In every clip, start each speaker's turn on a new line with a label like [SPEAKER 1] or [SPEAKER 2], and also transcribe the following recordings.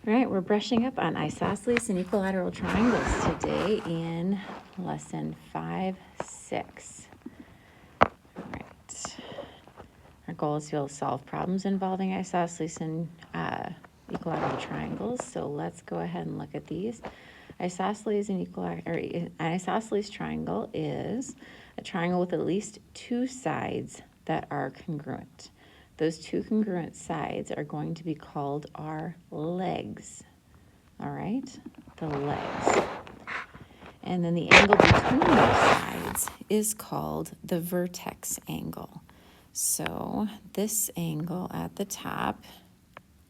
[SPEAKER 1] All right, we're brushing up on isosceles and equilateral triangles today in lesson 5-6. All right. Our goal is to be able to solve problems involving isosceles and equilateral triangles. So let's go ahead and look at these. Isosceles and an isosceles triangle is a triangle with at least two sides that are congruent. Those two congruent sides are going to be called our legs. All right, the legs. And then the angle between those sides is called the vertex angle. So this angle at the top,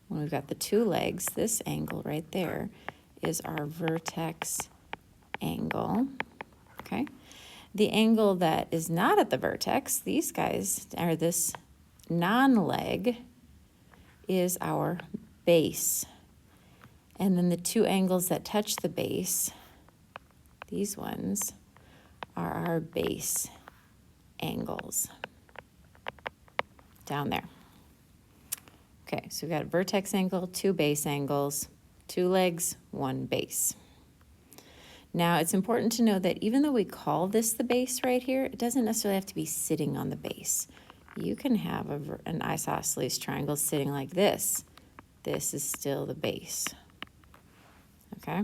[SPEAKER 1] when we've got the two legs, this angle right there is our vertex angle, okay? The angle that is not at the vertex, these guys, or this non-leg, is our base. And then the two angles that touch the base, these ones, are our base angles down there. Okay, so we've got a vertex angle, two base angles, two legs, one base. Now, it's important to know that even though we call this the base right here, it doesn't necessarily have to be sitting on the base. You can have an isosceles triangle sitting like this. This is still the base. Okay?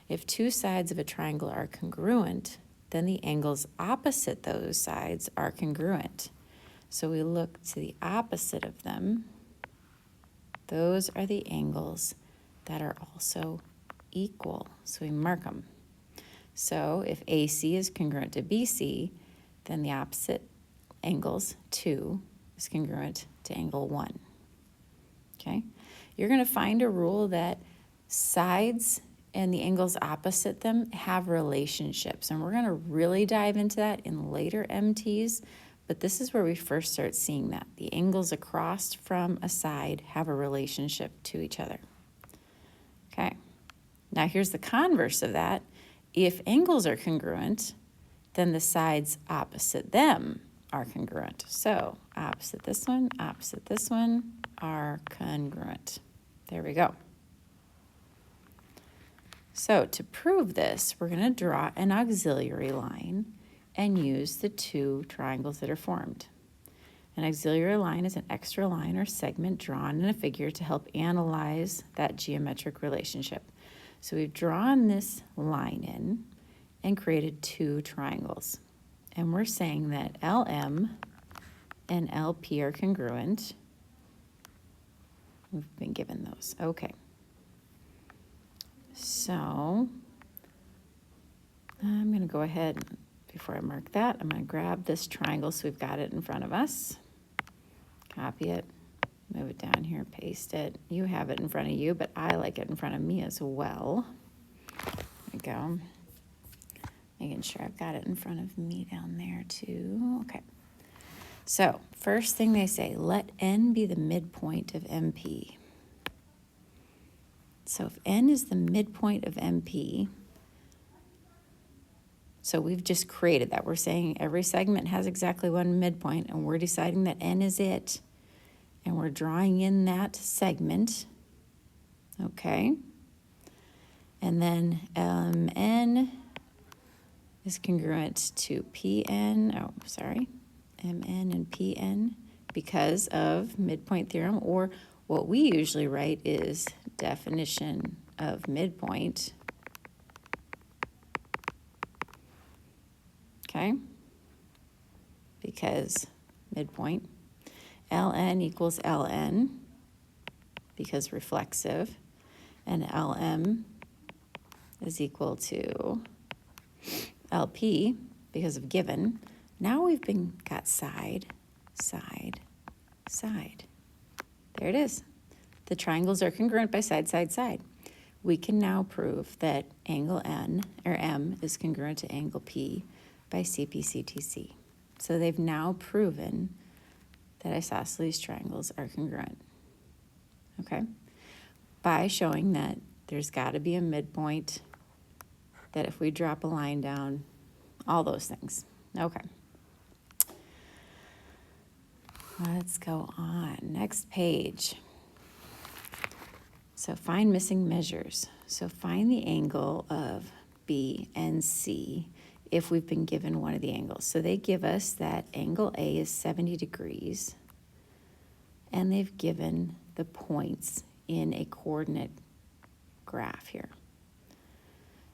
[SPEAKER 1] If two sides of a triangle are congruent, then the angles opposite those sides are congruent. So we look to the opposite of them. Those are the angles that are also equal. So we mark them. So if AC is congruent to BC, then the opposite angles 2 is congruent to angle 1. Okay? You're going to find a rule that sides and the angles opposite them have relationships. And we're going to really dive into that in later MTs, but this is where we first start seeing that. The angles across from a side have a relationship to each other. Okay. Now here's the converse of that. If angles are congruent, then the sides opposite them are congruent. So opposite this one are congruent. There we go. So to prove this, we're going to draw an auxiliary line and use the two triangles that are formed. An auxiliary line is an extra line or segment drawn in a figure to help analyze that geometric relationship. So we've drawn this line in and created two triangles. And we're saying that LM and LP are congruent. We've been given those. Okay. So I'm going to go ahead, before I mark that, I'm going to grab this triangle so we've got it in front of us. Copy it, move it down here, paste it. You have it in front of you, but I like it in front of me as well. There we go. Making sure I've got it in front of me down there too. Okay. So first thing they say, let N be the midpoint of MP. So if N is the midpoint of MP, so we've just created that. We're saying every segment has exactly one midpoint, and we're deciding that N is it. And we're drawing in that segment. Okay. And then N is congruent to PN. Oh, sorry. MN and PN because of midpoint theorem, or what we usually write is definition of midpoint. Okay? Because midpoint. LN equals LN because reflexive, and LM is equal to LP because of given. Now we've got side, side, side. There it is. The triangles are congruent by side, side, side. We can now prove that angle N, or M, is congruent to angle P by CP/CTC. So they've now proven that isosceles triangles are congruent, okay? By showing that there's got to be a midpoint, that if we drop a line down, all those things. Okay. Let's go on. Next page. So find missing measures. So find the angle of B and C if we've been given one of the angles. So they give us that angle A is 70 degrees, and they've given the points in a coordinate graph here.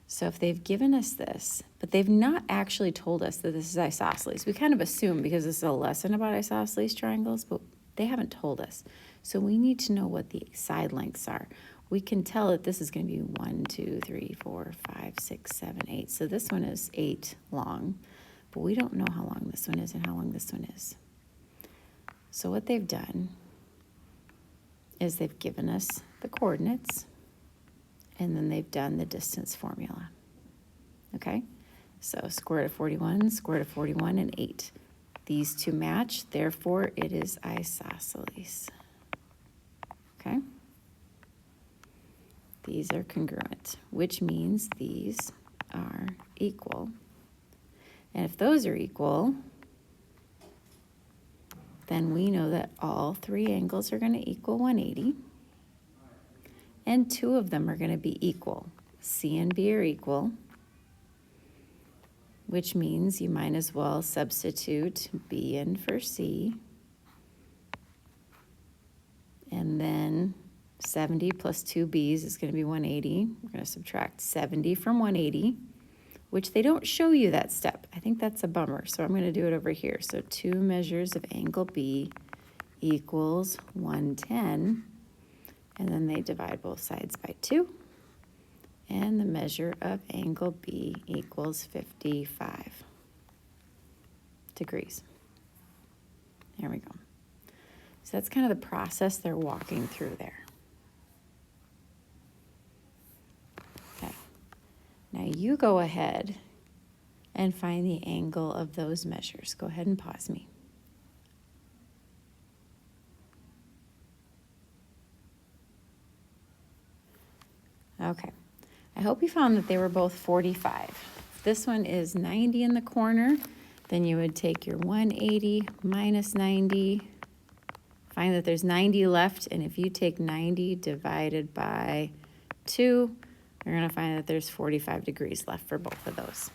[SPEAKER 1] So if they've given us this, but they've not actually told us that this is isosceles. We kind of assume because this is a lesson about isosceles triangles, but they haven't told us. So we need to know what the side lengths are. We can tell that this is going to be 1, 2, 3, 4, 5, 6, 7, 8. So this one is 8 long, but we don't know how long this one is and how long this one is. So what they've done is they've given us the coordinates, and then they've done the distance formula. Okay? So square root of 41, square root of 41, and 8. These two match, therefore it is isosceles. Okay? These are congruent, which means these are equal. And if those are equal, then we know that all three angles are going to equal 180. And two of them are going to be equal. C and B are equal, which means you might as well substitute B in for C. And then 70 plus 2B's is going to be 180. We're going to subtract 70 from 180, which they don't show you that step. I think that's a bummer, so I'm going to do it over here. So 2 measures of angle B equals 110. And then they divide both sides by 2. And the measure of angle B equals 55 degrees. There we go. So that's kind of the process they're walking through there. Okay. Now you go ahead and find the angle of those measures. Go ahead and pause me. Okay, I hope you found that they were both 45. If this one is 90 in the corner, then you would take your 180 minus 90, find that there's 90 left, and if you take 90 divided by 2, you're going to find that there's 45 degrees left for both of those.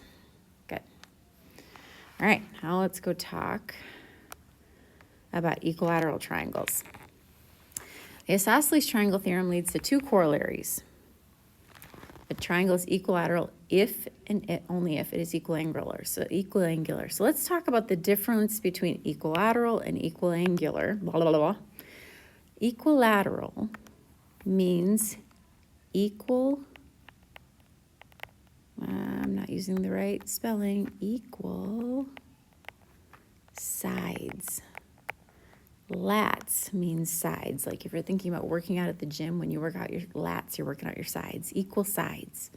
[SPEAKER 1] Good. All right, now let's go talk about equilateral triangles. The isosceles triangle theorem leads to two corollaries. A triangle is equilateral if and only if it is equiangular. So let's talk about the difference between equilateral and equiangular. Blah, blah, blah. Equilateral means equal, I'm not using the right spelling, equal sides. Lats means sides. Like if you're thinking about working out at the gym, when you work out your lats, you're working out your sides, equal sides.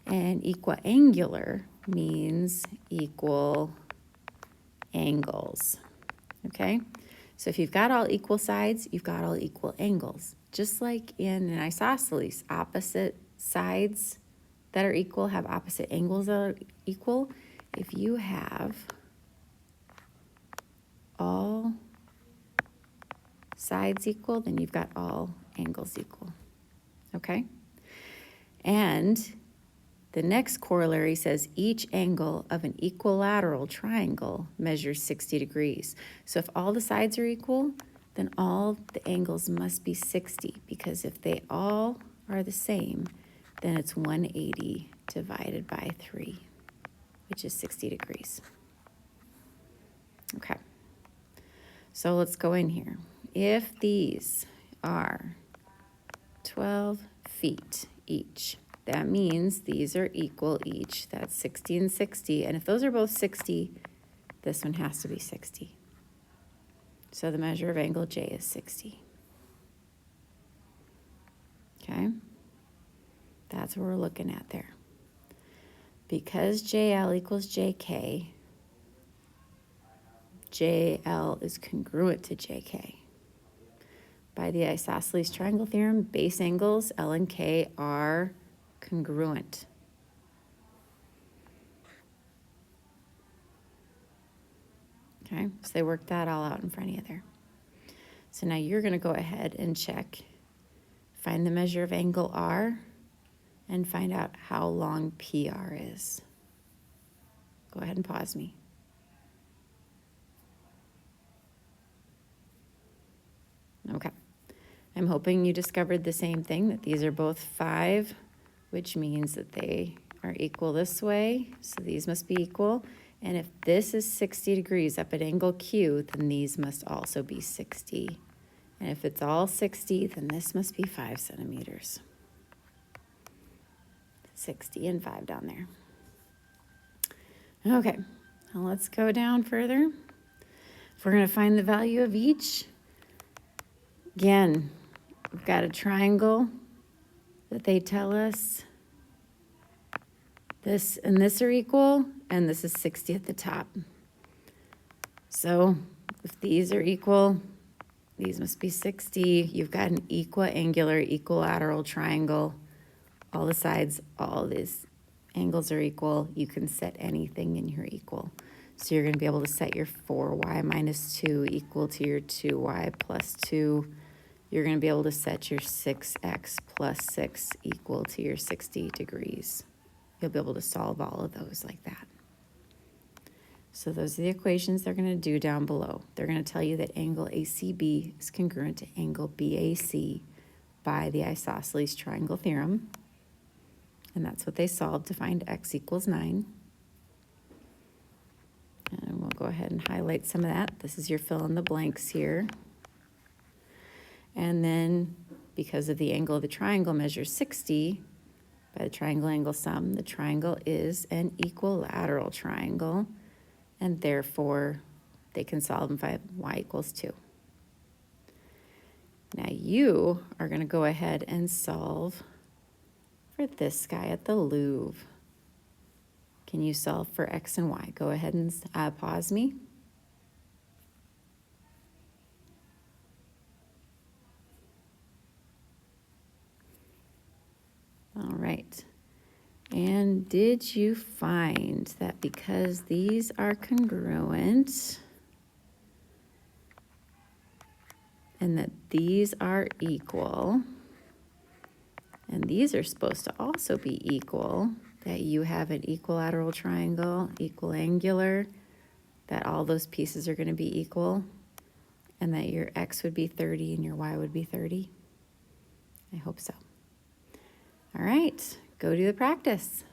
[SPEAKER 1] And equiangular means equal angles. Okay? So if you've got all equal sides, you've got all equal angles. Just like in an isosceles, opposite sides that are equal have opposite angles that are equal. If you have all sides equal, then you've got all angles equal, okay? And the next corollary says each angle of an equilateral triangle measures 60 degrees. So if all the sides are equal, then all the angles must be 60, because if they all are the same, then it's 180 divided by 3, which is 60 degrees. Okay, so let's go in here. If these are 12 feet each, that means these are equal each. That's 60 and 60. And if those are both 60, this one has to be 60. So the measure of angle J is 60. Okay? That's what we're looking at there. Because JL equals JK, JL is congruent to JK. By the isosceles triangle theorem, base angles L and K are congruent. Okay, so they worked that all out in front of you there. So now you're going to go ahead and check find the measure of angle R and find out how long PR is. Go ahead and pause me. Okay. I'm hoping you discovered the same thing, that these are both 5, which means that they are equal this way. So these must be equal. And if this is 60 degrees up at angle Q, then these must also be 60. And if it's all 60, then this must be 5 centimeters. 60 and 5 down there. Okay, now let's go down further. If we're going to find the value of each, again, we've got a triangle that they tell us this and this are equal, and this is 60 at the top. So if these are equal, these must be 60. You've got an equiangular, equilateral triangle. All the sides, all these angles are equal. You can set anything in your equal. So you're going to be able to set your 4y minus 2 equal to your 2y plus 2. You're going to be able to set your 6x plus 6 equal to your 60 degrees. You'll be able to solve all of those like that. So those are the equations they're going to do down below. They're going to tell you that angle ACB is congruent to angle BAC by the isosceles triangle theorem. And that's what they solved to find x equals 9. And we'll go ahead and highlight some of that. This is your fill in the blanks here. And then because of the angle of the triangle measures 60, by the triangle angle sum, the triangle is an equilateral triangle, and therefore they can solve and find y equals 2. Now you are going to go ahead and solve for this guy at the Louvre. Can you solve for x and y? Go ahead and pause me. All right. And did you find that because these are congruent and that these are equal, and these are supposed to also be equal, that you have an equilateral triangle, equiangular, that all those pieces are going to be equal, and that your x would be 30 and your y would be 30? I hope so. All right, go do the practice.